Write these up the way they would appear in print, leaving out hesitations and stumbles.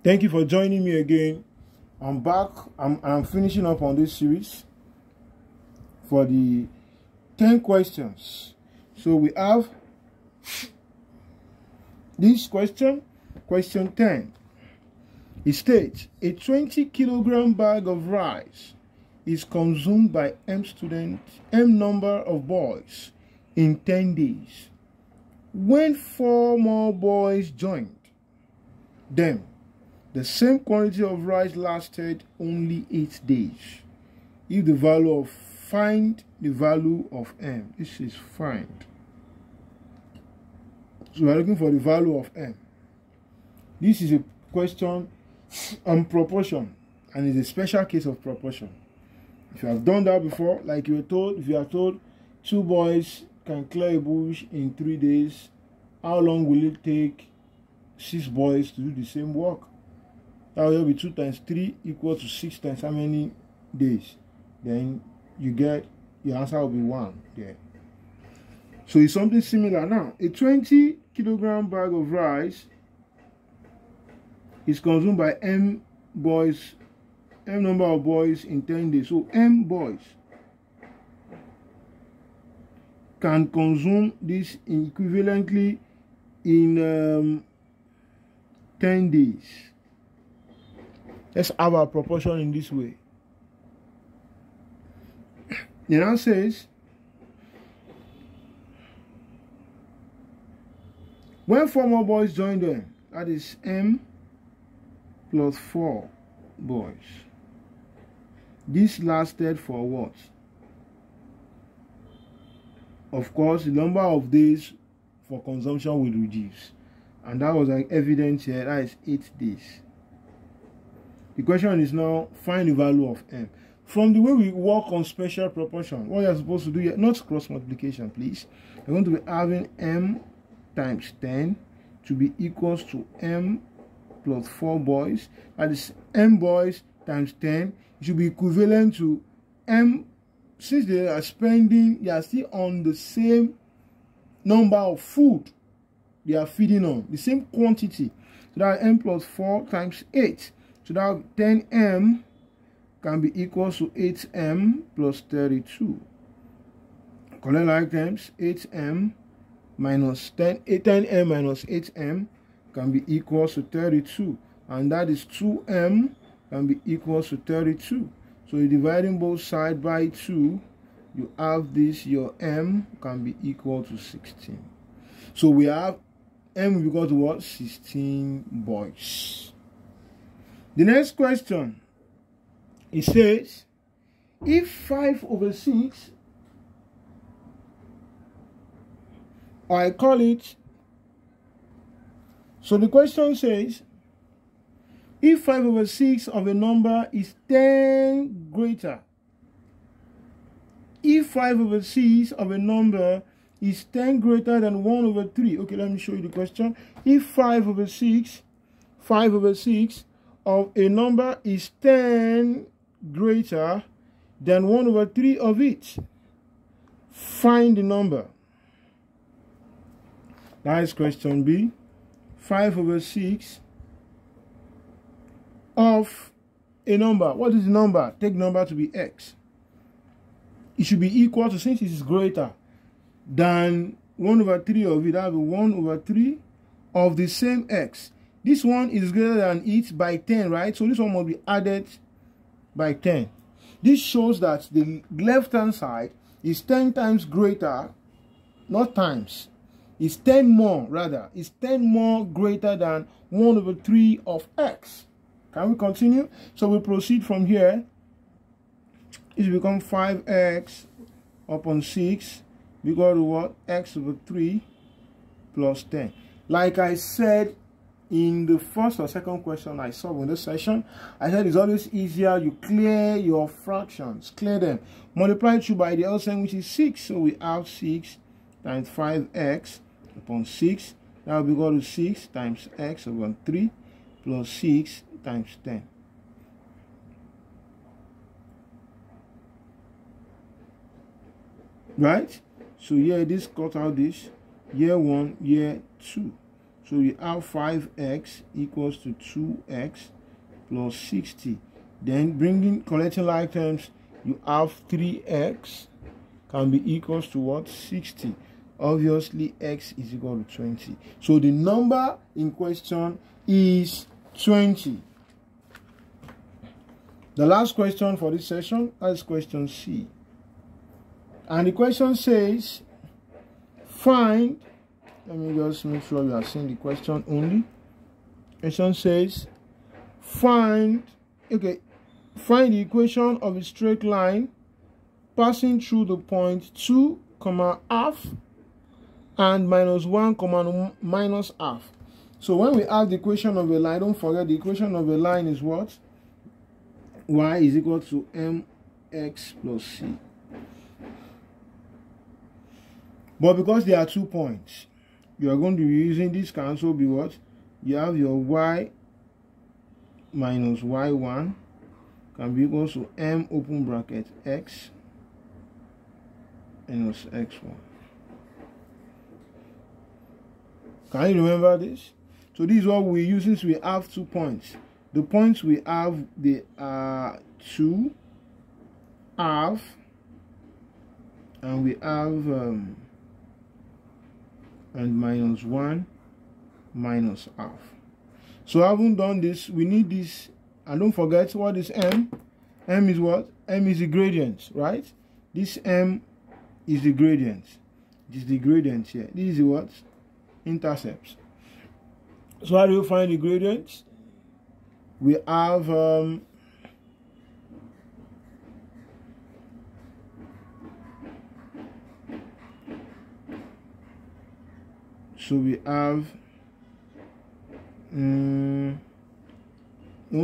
Thank you for joining me again. I'm back. I'm finishing up on this series for the 10 questions. So we have this question 10. It states a 20-kilogram bag of rice is consumed by M number of boys in 10 days. When 4 more boys joined them, the same quantity of rice lasted only 8 days. If the value of find the value of M. This is find. So we are looking for the value of M. This is a question on proportion, and it's a special case of proportion. If you have done that before, like you were told, if you are told 2 boys can clear a bush in 3 days, how long will it take 6 boys to do the same work? That will be 2 times 3 equal to 6 times how many days? Then you get your answer will be 1 there. So it's something similar. Now, a 20-kilogram bag of rice is consumed by M number of boys in 10 days. So M boys can consume this equivalently in 10 days. Let's have our proportion in this way. It now says, when 4 more boys join them, that is M plus 4 boys. This lasted for what? Of course, the number of days for consumption will reduce. And that was like evidence here. That is 8 days. The question is now, find the value of M. From the way we work on special proportion, what you're supposed to do here, not cross multiplication, please. You're going to be having M times 10 to be equals to M plus 4 boys. That is M boys times 10. It should be equivalent to M. Since they are still on the same number of food they are feeding on, the same quantity. So that M plus 4 times 8. So that 10M can be equal to 8M plus 32. Collect like terms, 8M minus 10M minus 8M can be equal to 32. And that is 2M can be equal to 32. So you're dividing both sides by 2. You have this, your M can be equal to 16. So we have M will be equal to what? 16 boys. The next question, it says, if 5 over 6, or I call it, so the question says, if 5 over 6 of a number is 10 greater, if 5 over 6 of a number is 10 greater than 1 over 3, okay, let me show you the question. If 5 over 6 of a number is 10 greater than 1 over 3 of it, find the number. That is question B. 5 over 6 of a number. What is the number? Take number to be x. It should be equal to, since it is greater than 1 over 3 of it, that will be 1 over 3 of the same x. This one is greater than it by 10, right? So this one must be added by 10. This shows that the left-hand side is 10 times greater, not times. It's 10 more, rather. It's 10 more greater than 1 over 3 of x. Can we continue? So we proceed from here. It will become 5x upon 6. We go to what? X over 3 plus 10. Like I said in the first or second question I saw in this session, I said it's always easier you clear your fractions, clear them, multiply through by the LCM, which is 6. So we have 6 times 5x upon 6. That will be equal to 6 times x over 3 plus 6 times 10. Right? So here this cut out this, year 1, year 2. So we have 5x equals to 2x plus 60. Then collecting like terms, you have 3x can be equals to what? 60. Obviously, x is equal to 20. So the number in question is 20. The last question for this session is question C. And the question says, find, let me just make sure we are seeing the question only. Question says, find the equation of a straight line passing through the point 2, half and minus 1, minus half. So when we have the equation of a line, don't forget the equation of a line is what? Y is equal to mx plus c. But because there are 2 points, you are going to be using this can also be what? You have your y minus y1 can be equal to m open bracket x minus x1. Can you remember this? So this is what we use since we have 2 points. The points we have, they are 2, half, and we have and minus 1, minus half. So having done this, we need this, and don't forget what is m. M is what? M is the gradient, right? This m is the gradient. This is the gradient here. This is what? Intercepts. So how do you find the gradient? We have so we have don't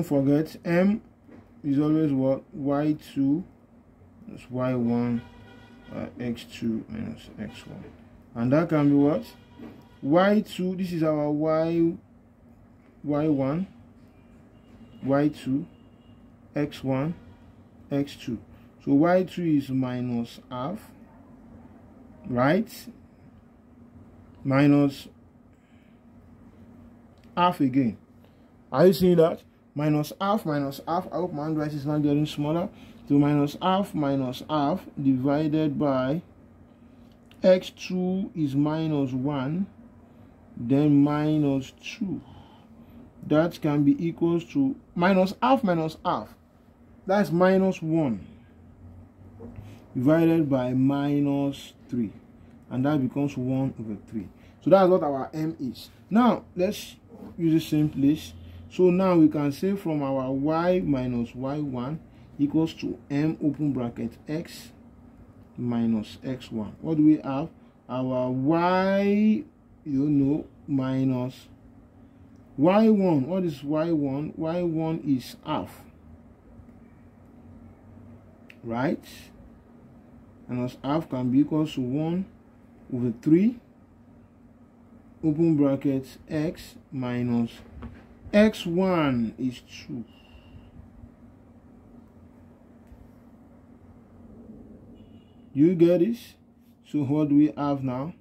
forget m is always what? Y2 plus y1 x2 minus x1, and that can be what? Y2, this is our y1, y2, x1, x2. So y2 is minus half, right? Minus half again. Are you seeing that? Minus half, minus half. I hope my handwriting is not getting smaller. So minus half divided by x2 is minus 1, then minus 2. That can be equals to minus half. That's minus 1 divided by minus 3. And that becomes 1 over 3. So that's what our m is. Now, let's use the same place. So now we can say from our y minus y1 equals to m open bracket x minus x1. What do we have? Our y, minus y1. What is y1? Y1 is half, right? And half can be equals to 1 over 3 open bracket x minus x1 is 2. You get this? So what do we have now?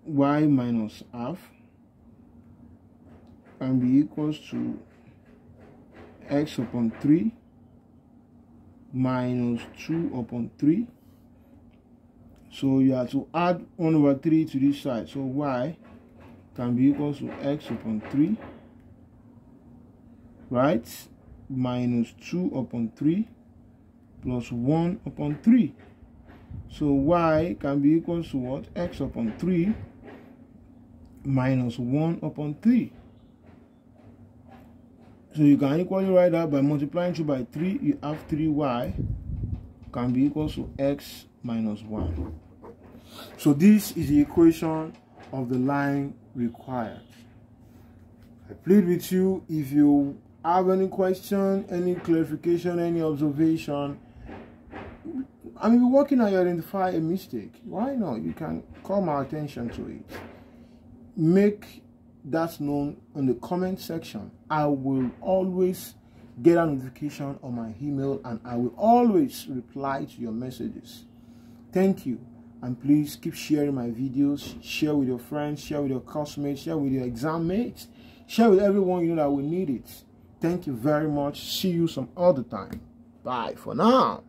Y minus half can be equals to x upon 3 minus 2 upon 3. So you have to add 1 over 3 to this side. So y can be equals to x upon 3, right? Minus 2 upon 3 plus 1 upon 3. So y can be equals to what? X upon 3 minus 1 upon 3. So you can equally write that by multiplying 2 by 3, you have 3y can be equals to x minus 1. So this is the equation of the line required. I plead with you, if you have any question, any clarification, any observation, I mean, working on you identify a mistake, why not? You can call my attention to it. Make that known in the comment section. I will always get a notification on my email, and I will always reply to your messages. Thank you. And please keep sharing my videos. Share with your friends, share with your classmates, share with your exam mates, share with everyone you know that will need it. Thank you very much. See you some other time. Bye for now.